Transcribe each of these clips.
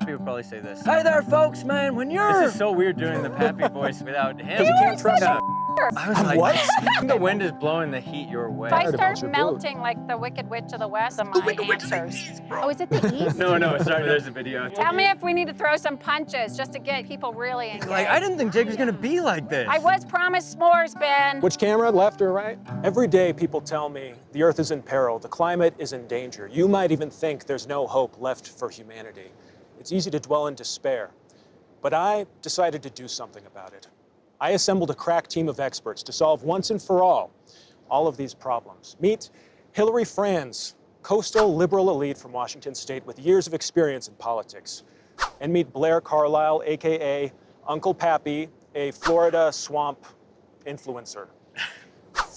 Pappy would probably say this. Hey there, folks, man, when you're... This is so weird doing the Pappy voice without him. You can't trust him. I was like, What? The wind is blowing the heat your way. If I Heard about start your melting like the Wicked Witch of the West, my answers. Oh, is it the East? No, sorry, there's a video. Tell me if we need to throw some punches just to get people really engaged. Like, I didn't think Jake was gonna be like this. I was promised s'mores, Ben. Which camera, left or right? Every day people tell me the Earth is in peril, the climate is in danger. You might even think there's no hope left for humanity. It's easy to dwell in despair. But I decided to do something about it. I assembled a crack team of experts to solve once and for all of these problems. Meet Hilary Franz, coastal liberal elite from Washington State with years of experience in politics. And meet Blair Carlisle, AKA Uncle Pappy, a Florida swamp influencer.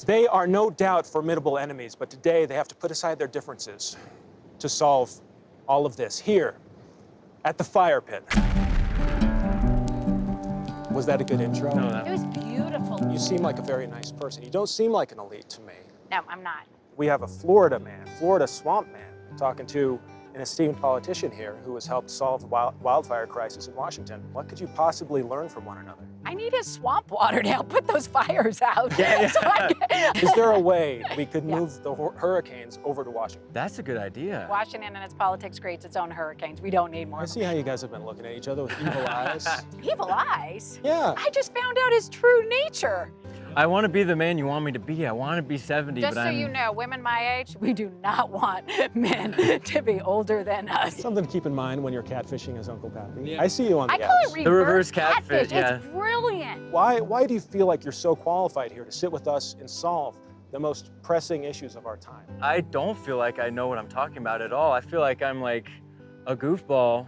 They are no doubt formidable enemies, but today they have to put aside their differences to solve all of this here at the Firepit. Was that a good intro? No, It was beautiful. You seem like a very nice person. You don't seem like an elite to me. No, I'm not. We have a Florida man, Florida swamp man, talking to an esteemed politician here who has helped solve the wildfire crisis in Washington. What could you possibly learn from one another? I need his swamp water to help put those fires out. Yeah. So Is there a way we could move the hurricanes over to Washington? That's a good idea. Washington and its politics creates its own hurricanes. We don't need more. I see how you guys have been looking at each other with evil eyes. Evil eyes? Yeah. I just found out his true nature. I want to be the man you want me to be. I want to be 70, Just but so I'm... you know, women my age, we do not want men to be older than us. Something to keep in mind when you're catfishing as Uncle Pappy. Yeah. I see you on the I call it The reverse reverse catfish, yeah. It's brilliant. Why do you feel like you're so qualified here to sit with us and solve the most pressing issues of our time? I don't feel like I know what I'm talking about at all. I feel like I'm like a goofball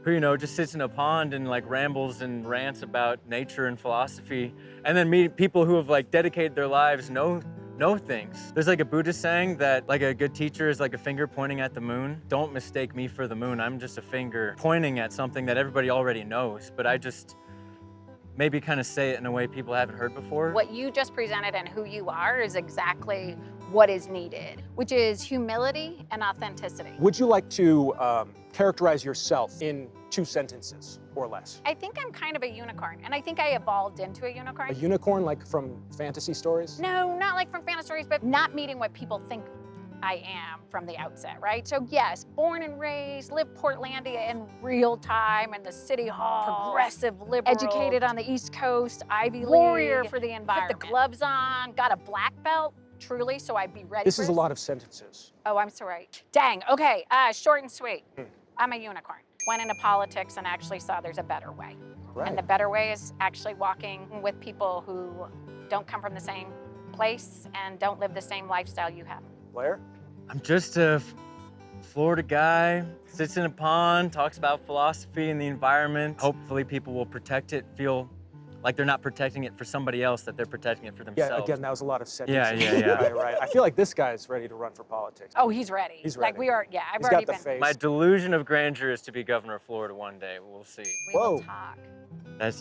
who, you know, just sits in a pond and like rambles and rants about nature and philosophy, and then meet people who have like dedicated their lives know things. There's like a Buddhist saying that like a good teacher is like a finger pointing at the moon. Don't mistake me for the moon. I'm just a finger pointing at something that everybody already knows, but I just maybe kind of say it in a way people haven't heard before. What you just presented and who you are is exactly what is needed, which is humility and authenticity. Would you like to characterize yourself in 2 sentences or less? I think I'm kind of a unicorn, and I think I evolved into a unicorn. A unicorn, like from fantasy stories? No, not like from fantasy stories, but not meeting what people think I am from the outset, right? So yes, born and raised, lived Portlandia in real time in the city hall, progressive liberal, educated on the East Coast, Ivy League, warrior for the environment. Put the gloves on, got a black belt, truly, so I'd be ready. This is a lot of sentences. Oh, I'm sorry. Dang, okay, short and sweet. I'm a unicorn. Went into politics and actually saw there's a better way. Right. And the better way is actually walking with people who don't come from the same place and don't live the same lifestyle you have. Blair? I'm just a Florida guy, sits in a pond, talks about philosophy and the environment. Hopefully people will protect it, feel like they're not protecting it for somebody else, that they're protecting it for themselves. Yeah, again, that was a lot of sentences. Yeah. Right. I feel like this guy's ready to run for politics. Oh, he's ready. He's Like ready. we are, yeah, I've He's already got the been. face. My delusion of grandeur is to be governor of Florida one day. We'll see. We will Whoa. talk.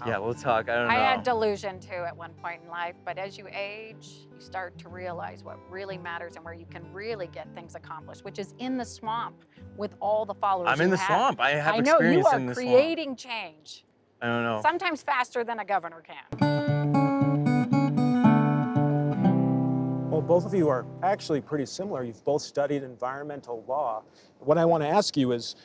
Yeah, we'll talk. I don't know. I had delusion too at one point in life, but as you age, you start to realize what really matters and where you can really get things accomplished, which is in the swamp with all the followers I'm in you the have. swamp. I have I know experience you are in the swamp. creating change, I don't know. sometimes faster than a governor can. Well, both of you are actually pretty similar. You've both studied environmental law. What I want to ask you is,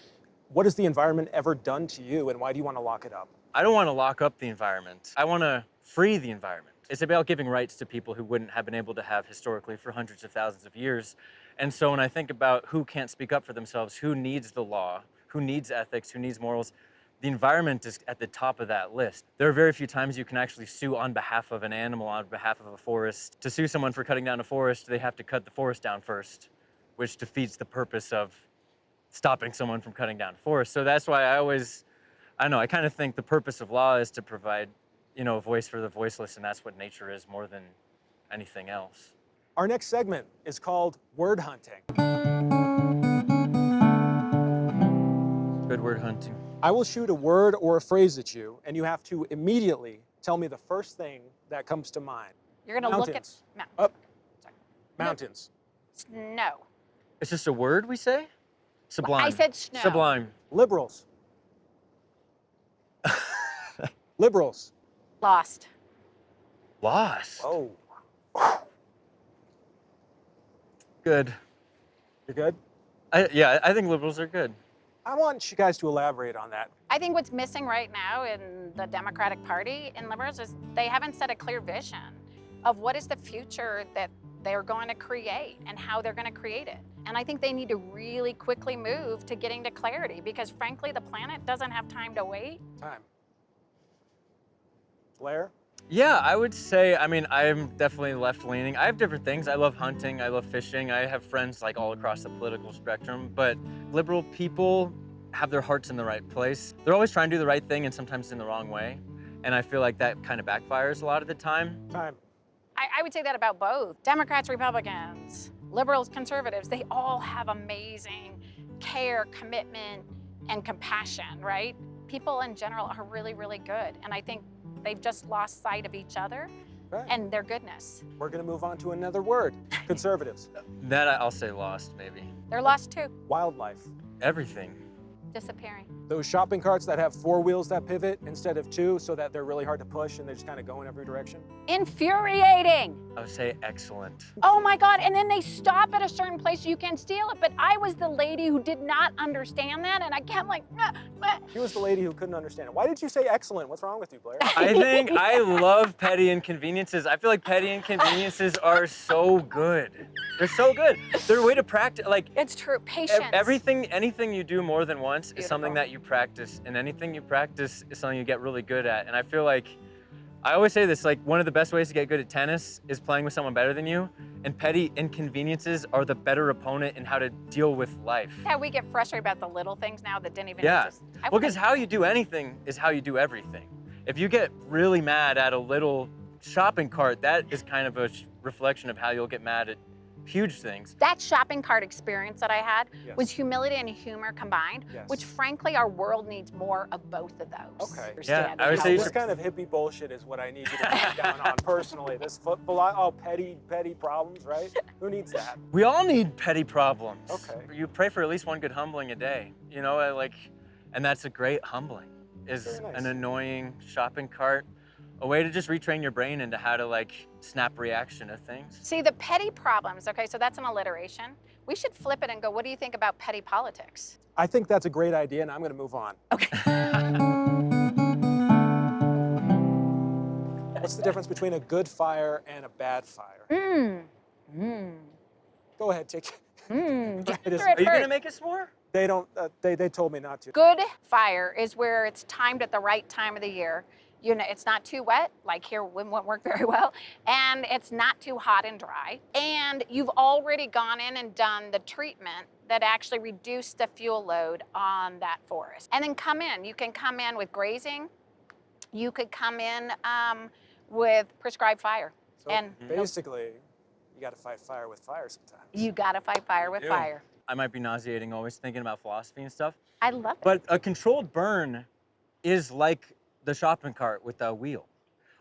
what has the environment ever done to you, and why do you want to lock it up? I don't want to lock up the environment. I want to free the environment. It's about giving rights to people who wouldn't have been able to have historically for hundreds of thousands of years. And so when I think about who can't speak up for themselves, who needs the law, who needs ethics, who needs morals, the environment is at the top of that list. There are very few times you can actually sue on behalf of an animal, on behalf of a forest. To sue someone for cutting down a forest, they have to cut the forest down first, which defeats the purpose of stopping someone from cutting down a forest. So that's why I kind of think the purpose of law is to provide, a voice for the voiceless, and that's what nature is more than anything else. Our next segment is called Word Hunting. Good word hunting. I will shoot a word or a phrase at you, and you have to immediately tell me the first thing that comes to mind. You're gonna look at Mountains. mountains. Up. Sorry. Mountains. Snow. It's just a word we say? Sublime. I said snow. Sublime. Liberals. Liberals. Lost. Lost. Oh. Good. You're good? Yeah, I think liberals are good. I want you guys to elaborate on that. I think what's missing right now in the Democratic Party and liberals is they haven't set a clear vision of what is the future that they're going to create and how they're going to create it. And I think they need to really quickly move to getting to clarity because frankly, the planet doesn't have time to wait. Time. Blair? Yeah, I would say, I mean, I'm definitely left-leaning. I have different things. I love hunting, I love fishing. I have friends like all across the political spectrum, but liberal people have their hearts in the right place. They're always trying to do the right thing and sometimes in the wrong way. And I feel like that kind of backfires a lot of the time. Time. I would say that about both. Democrats, Republicans, liberals, conservatives, they all have amazing care, commitment, and compassion, right? People in general are really, really good. And I think they've just lost sight of each other Right. and their goodness. We're gonna move on to another word. Conservatives. That I'll say lost, maybe. They're lost too, Wildlife. Everything. disappearing. Those shopping carts that have 4 wheels that pivot instead of 2 so that they're really hard to push and they just kind of go in every direction. Infuriating. I would say excellent. Oh my God, and then they stop at a certain place so you can steal it. But I was the lady who did not understand that, and I kept like, She was the lady who couldn't understand it. Why did you say excellent? What's wrong with you, Blair? I think I love petty inconveniences. I feel like petty inconveniences are so good. They're so good. They're a way to practice, like, It's true, patience. anything you do more than once is something Beautiful. that you practice, and anything you practice is something you get really good at. And I feel like, I always say this, like one of the best ways to get good at tennis is playing with someone better than you, and petty inconveniences are the better opponent in how to deal with life. Yeah, we get frustrated about the little things now that didn't even Yeah. exist. Well, because how you do anything is how you do everything. If you get really mad at a little shopping cart, that is kind of a reflection of how you'll get mad at huge things. That shopping cart experience that I had Yes. was humility and humor combined, Yes. which frankly our world needs more of both of those. Okay. Understanding I would how say you This should- kind of hippie bullshit is what I need you to cut down on personally. This petty problems, right? Who needs that? We all need petty problems. Okay. You pray for at least one good humbling a day, you know, and that's a great humbling, is Very nice. an annoying shopping cart, a way to just retrain your brain into how to snap reaction to things. See, the petty problems, okay, so that's an alliteration. We should flip it and go, what do you think about petty politics? I think that's a great idea, and I'm going to move on. What's the difference between a good fire and a bad fire? Go ahead, take it. Get It is- through it Are you first. gonna make us more? They don't. They told me not to. Good fire is where it's timed at the right time of the year. You know, it's not too wet, like here wouldn't work very well, and it's not too hot and dry. And you've already gone in and done the treatment that actually reduced the fuel load on that forest. And then come in. You can come in with grazing. You could come in with prescribed fire. So and basically, you got to fight fire with fire sometimes. you gotta fight fire with do. fire. I might be nauseating always thinking about philosophy and stuff, I love it. but a controlled burn is like the shopping cart with a wheel,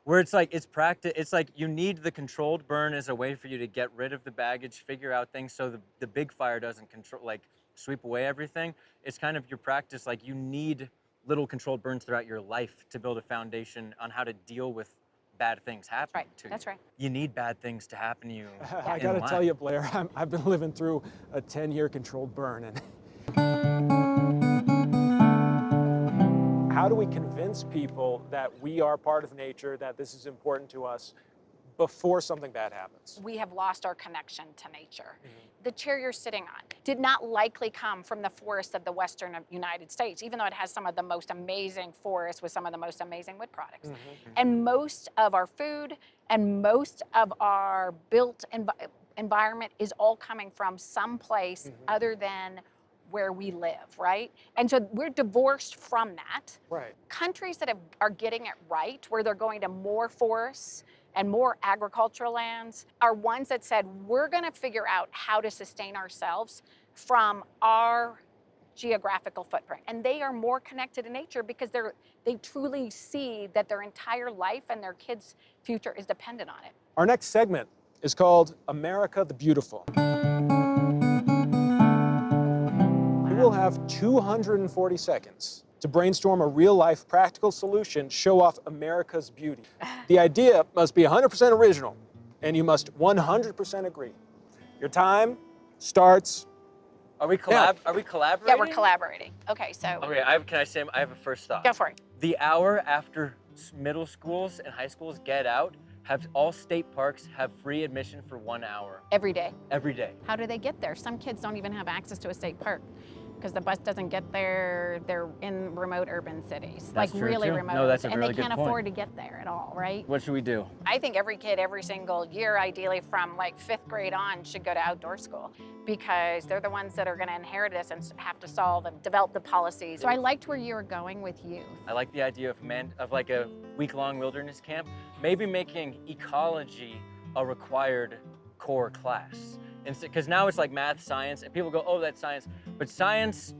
where it's practice. It's like you need the controlled burn as a way for you to get rid of the baggage, figure out things so the big fire doesn't sweep away everything. It's kind of your practice. Like you need little controlled burns throughout your life to build a foundation on how to deal with bad things happening to you. That's right. You need bad things to happen to you. I in got to life. tell you, Blair, I've been living through a 10-year controlled burn, and how do we convince people that we are part of nature, that this is important to us before something bad happens? We have lost our connection to nature. The chair you're sitting on did not likely come from the forests of the western United States, even though it has some of the most amazing forests with some of the most amazing wood products. And most of our food and most of our built environment is all coming from someplace other than where we live, right? And so we're divorced from that. Right. Countries that are getting it right, where they're going to more forests and more agricultural lands, are ones that said, we're gonna figure out how to sustain ourselves from our geographical footprint. And they are more connected to nature because they truly see that their entire life and their kids' future is dependent on it. Our next segment is called America the Beautiful. You will have 240 seconds to brainstorm a real-life practical solution, show off America's beauty. The idea must be 100% original, and you must 100% agree. Your time starts. Are we Yeah. collaborating? Yeah, we're collaborating. Okay, so Okay, can I say I have a first thought? go for it. The hour after middle schools and high schools get out, have all state parks have free admission for 1 hour Every day. every day. How do they get there? Some kids don't even have access to a state park because the bus doesn't get there. They're in remote urban cities, That's like true, really too. remote. No, that's a and really they good can't point. afford to get there at all, right? What should we do? I think every kid, every single year, ideally from like 5th grade on, should go to outdoor school because they're the ones that are going to inherit this and have to solve and develop the policies. So I liked where you were going with youth. I like the idea of like a week-long wilderness camp, maybe making ecology a required core class. Because now it's like math, science, and people go, oh, that's science. But science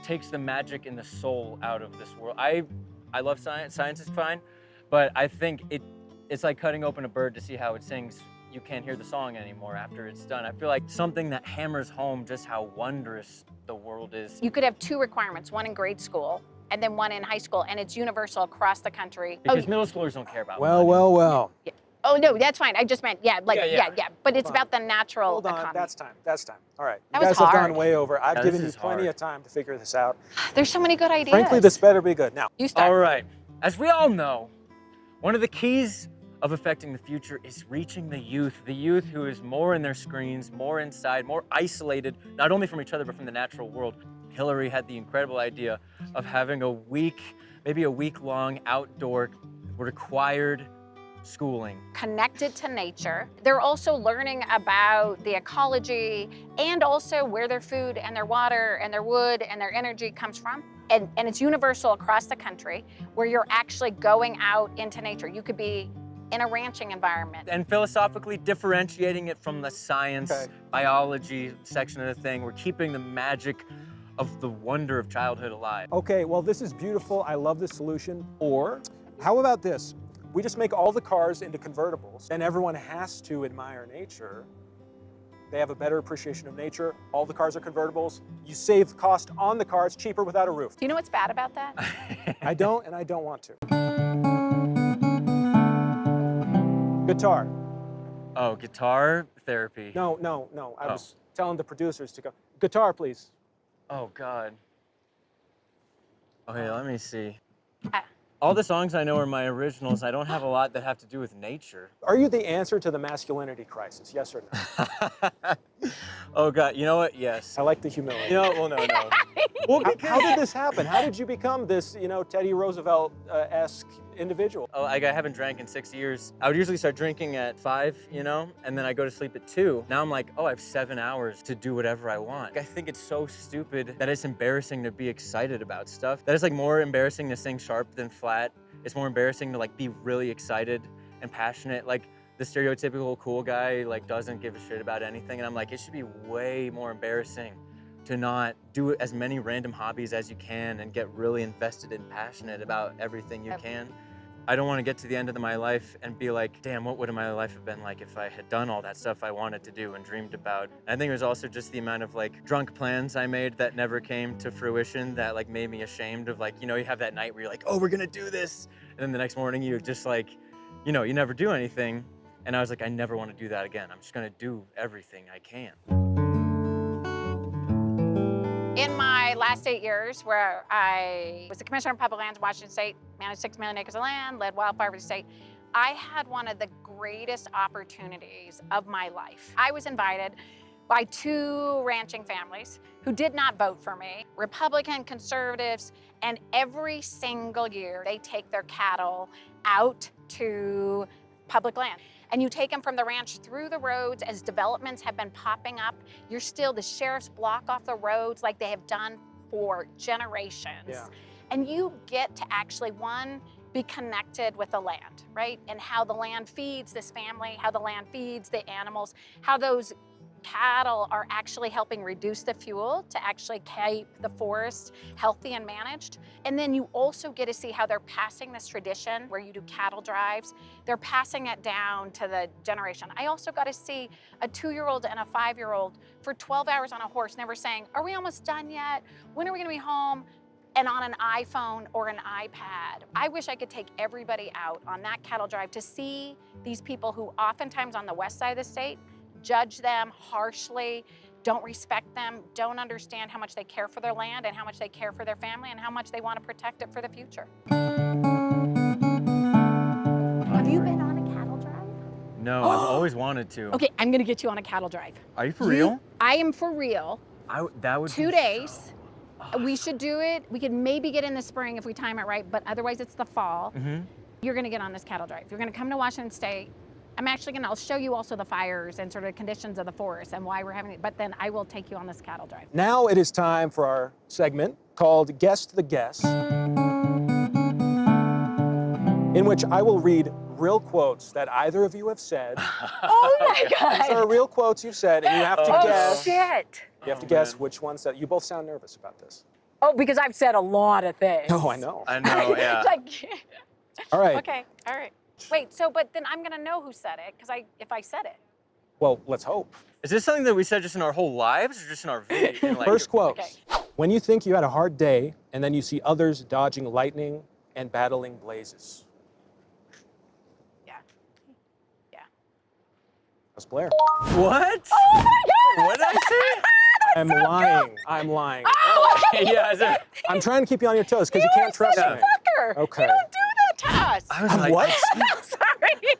takes the magic and the soul out of this world. I love science. Science is fine, but I think it's like cutting open a bird to see how it sings. You can't hear the song anymore after it's done. I feel like something that hammers home just how wondrous the world is. You could have 2 requirements, one in grade school and then one in high school, and it's universal across the country. Because middle schoolers don't care about Well, money. well, well. Oh, no, that's fine. I just meant, yeah. But it's Hold about the natural Hold on, economy. that's time. All right, That you was guys have hard. gone way over. I've Yeah, given this you is plenty hard. of time to figure this out. There's so many good ideas. Frankly, this better be good. Now, You start. All right, as we all know, one of the keys of affecting the future is reaching the youth who is more in their screens, more inside, more isolated, not only from each other, but from the natural world. Hilary had the incredible idea of having maybe a week-long outdoor required schooling. Connected to nature. They're also learning about the ecology and also where their food and their water and their wood and their energy comes from. And it's universal across the country where you're actually going out into nature. You could be in a ranching environment. And philosophically differentiating it from the science, Okay. biology section of the thing. We're keeping the magic of the wonder of childhood alive. okay, well, this is beautiful. I love this solution. Or, how about this? We just make all the cars into convertibles, and everyone has to admire nature. They have a better appreciation of nature. All the cars are convertibles. You save cost on the cars, cheaper without a roof. Do you know what's bad about that? I don't, and I don't want to. Guitar. Oh, guitar therapy. No. I was telling the producers to go. Guitar, please. Oh, God. Okay, let me see. Ah. All the songs I know are my originals. I don't have a lot that have to do with nature. Are you the answer to the masculinity crisis? Yes or no? Oh, God. You know what? Yes. I like the humility. You know, well, no. Well, How did this happen? How did you become this, Teddy Roosevelt-esque individual? Oh, I haven't drank in 6 years. I would usually start drinking at 5, and then I go to sleep at 2. Now I'm like, oh, I have 7 hours to do whatever I want. I think it's so stupid that it's embarrassing to be excited about stuff. That it's like more embarrassing to sing sharp than flat. It's more embarrassing to like be really excited and passionate. Like the stereotypical cool guy like doesn't give a shit about anything. And I'm like, it should be way more embarrassing to not do as many random hobbies as you can and get really invested and passionate about everything you can. I don't want to get to the end of my life and be like, damn, what would my life have been like if I had done all that stuff I wanted to do and dreamed about? And I think it was also just the amount of like drunk plans I made that never came to fruition that like made me ashamed of like, you have that night where you're like, oh, we're gonna do this. And then the next morning you just like, you never do anything. And I was like, I never want to do that again. I'm just gonna do everything I can. In my last 8 years, where I was the Commissioner of Public Lands in Washington State, managed 6 million acres of land, led wildfire for the state, I had one of the greatest opportunities of my life. I was invited by 2 ranching families who did not vote for me, Republican, conservatives, and every single year they take their cattle out to public land. And you take them from the ranch through the roads as developments have been popping up. You're still, the sheriffs block off the roads like they have done for generations. Yeah. And you get to actually, one, be connected with the land, right? And how the land feeds this family, how the land feeds the animals, how those cattle are actually helping reduce the fuel to actually keep the forest healthy and managed. And then you also get to see how they're passing this tradition where you do cattle drives. They're passing it down to the generation. I also got to see a 2-year-old and a 5-year-old for 12 hours on a horse, never saying, are we almost done yet? When are we gonna be home? and on an iPhone or an iPad. I wish I could take everybody out on that cattle drive to see these people who oftentimes on the west side of the state judge them harshly, don't respect them, don't understand how much they care for their land and how much they care for their family and how much they want to protect it for the future. Have you been on a cattle drive? No, I've always wanted to. Okay, I'm gonna get you on a cattle drive. Are you for real? I am for real. That would 2 be days. so We should do it. We could maybe get in the spring if we time it right, but otherwise it's the fall. You're gonna get on this cattle drive. You're gonna come to Washington State. I'll show you also the fires and sort of conditions of the forest and why we're having it, but then I will take you on this cattle drive. Now it is time for our segment called Guess the Guess, in which I will read real quotes that either of you have said. Oh my God. These are real quotes you've said, and you have to guess. Shit. You have to guess which ones that you both sound nervous about this. Oh, because I've said a lot of things. Oh, I know. I know, yeah. All right. Okay, all right. Wait, but then I'm gonna know who said it, because if I said it. Well, let's hope. Is this something that we said just in our whole lives or just in our video? First quote. Okay. When you think you had a hard day, and then you see others dodging lightning and battling blazes. Yeah. Yeah. That's Blair. What? Oh my God! What did I say? I'm lying. I'm lying. Oh, okay. Yeah, I'm trying to keep you on your toes because you can't trust You're me. such a fucker. Okay. You don't do that to us. I was like, What? Sorry.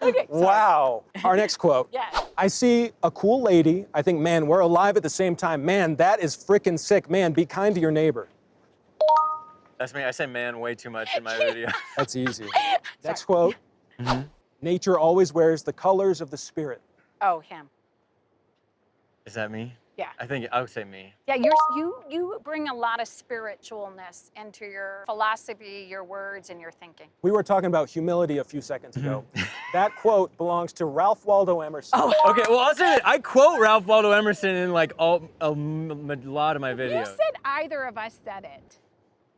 Okay, sorry. Wow. Our next quote. Yeah. I see a cool lady. I think, man, we're alive at the same time. Man, that is freaking sick. Man, be kind to your neighbor. That's me. I say man way too much in my video. That's easy. Next quote. Nature always wears the colors of the spirit. Oh, him. Is that me? Yeah. I would say me. Yeah, you bring a lot of spiritualness into your philosophy, your words, and your thinking. We were talking about humility a few seconds ago. That quote belongs to Ralph Waldo Emerson. Oh. Okay, well, I'll say that I quote Ralph Waldo Emerson in like a lot of my videos. You said either of us said it.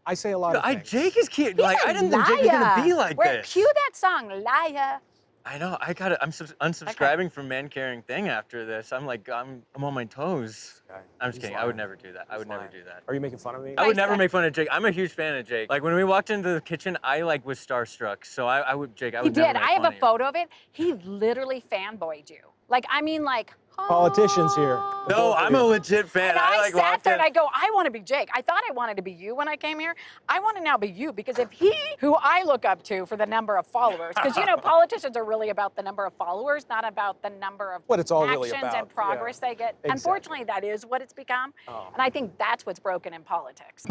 I say a lot of things. Jake is cute. Like, I didn't think Jake was gonna be like this. Cue that song, Liar. I know. I'm unsubscribing from Man Caring Thing after this. I'm like, I'm on my toes. Okay. I'm just He's kidding. lying. I would never do that. I would He's never lying. do that. Are you making fun of me? I would never said- make fun of Jake. I'm a huge fan of Jake. Like when we walked into the kitchen, I like was starstruck. So I would He never did. make I have fun a of you. photo of it. He literally fanboyed you. Like, I mean, like, Politicians here. oh. No, I'm a legit fan. And I like sat walked there in. and I go, I want to be Jake. I thought I wanted to be you when I came here. I want to now be you because if he, who I look up to for the number of followers, because you know politicians are really about the number of followers, not about the number of What it's all actions really about. and progress they get. Exactly. Unfortunately, that is what it's become. Oh. And I think that's what's broken in politics.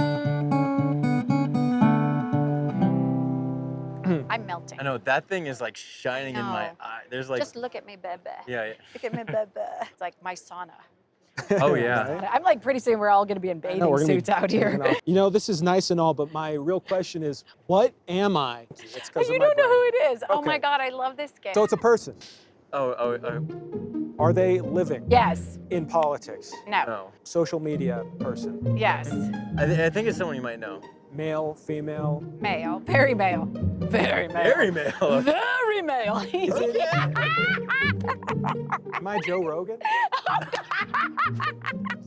I'm melting. I know that thing is like shining in my No. eye. There's like, Just look at me, baby. yeah. Look at me, baby. It's like my sauna. Oh yeah. Right? I'm like, pretty soon we're all going to be in bathing No, we're gonna be suits out here. taking off. You know, this is nice and all, but my real question is, what am I? It's 'cause You of my don't know who brain. it is. Oh my Okay. God, I love this game. So it's a person. Oh. Are they living Yes. in politics? No. No. Social media person? Yes. I think it's someone you might know. Male, female? Male. Very male. Very male. Very male. Very male. Am I Joe Rogan?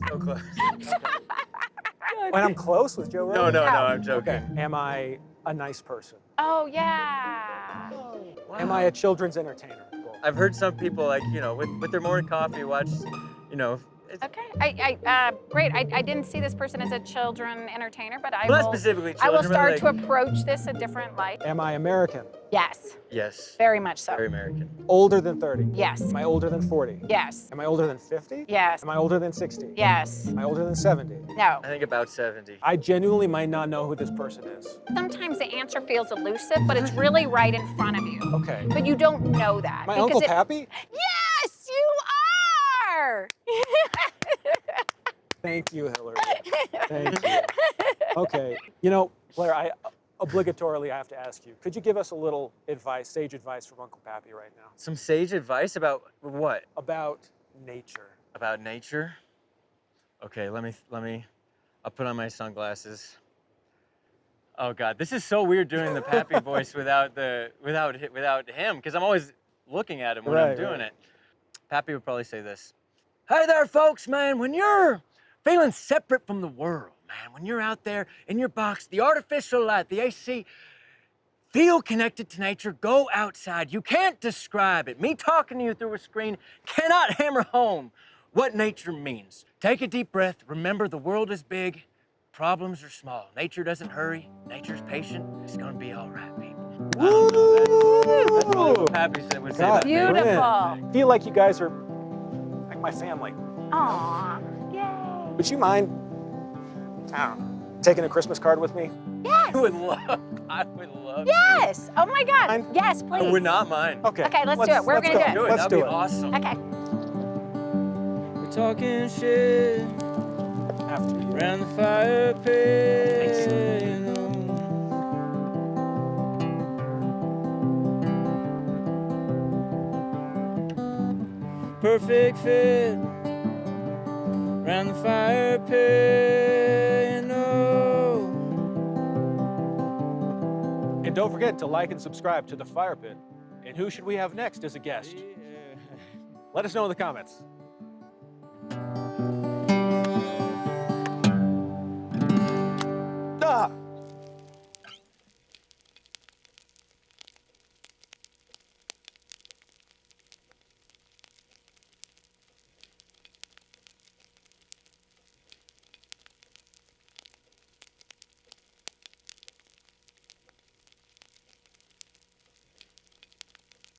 So close. When I'm close with Joe No, Rogan? I'm joking. Okay. Am I a nice person? Oh, yeah. Am I a children's entertainer? Cool. I've heard some people like, you know, with their morning coffee, watch, you know. Okay. Great. I didn't see this person as a children entertainer, but I Well, not will. specifically I will children, start but, to approach this a different light. Am I American? Yes. Yes. Very much so. Very American. Older than 30? Yes. Am I older than 40? Yes. Am I older than 50? Yes. Am I older than 60? Yes. Am I older than 70? No. I think about 70. I genuinely might not know who this person is. Sometimes the answer feels elusive, but it's really right in front of you. Okay. But you don't know that. My because Uncle it- Pappy? Yes, you are. Thank you, Hilary. Thank you. Okay. You know, Blair, I obligatorily have to ask you, could you give us a little advice, sage advice from Uncle Pappy right now Some sage advice about what? about nature? About nature? Okay, let me, I'll put on my sunglasses. Oh God, this is so weird doing the Pappy voice without him, because I'm always looking at him when I'm doing it. Pappy would probably say this. Hey there, folks, man, when you're feeling separate from the world, man. When you're out there in your box, the artificial light, the AC, feel connected to nature, go outside. You can't describe it. Me talking to you through a screen cannot hammer home what nature means. Take a deep breath. Remember, the world is big, problems are small. Nature doesn't hurry, nature's patient. It's gonna be all right, people. I don't know, that's really what Pappy said, would say God, about me. Beautiful. I feel like you guys are like my family. Aw, yay. Would you mind, I don't know, taking a Christmas card with me? I would love Yes. Oh my God. Mine? Yes, to. please. It would not mind. Okay. Okay, let's do it. We're gonna do it. Let's That'd do be it. awesome. Okay. We're talking shit After you. around the fire pit, you know. Perfect fit around the fire pit, you know. And don't forget to like and subscribe to the Firepit. And who should we have next as a guest? Let us know in the comments.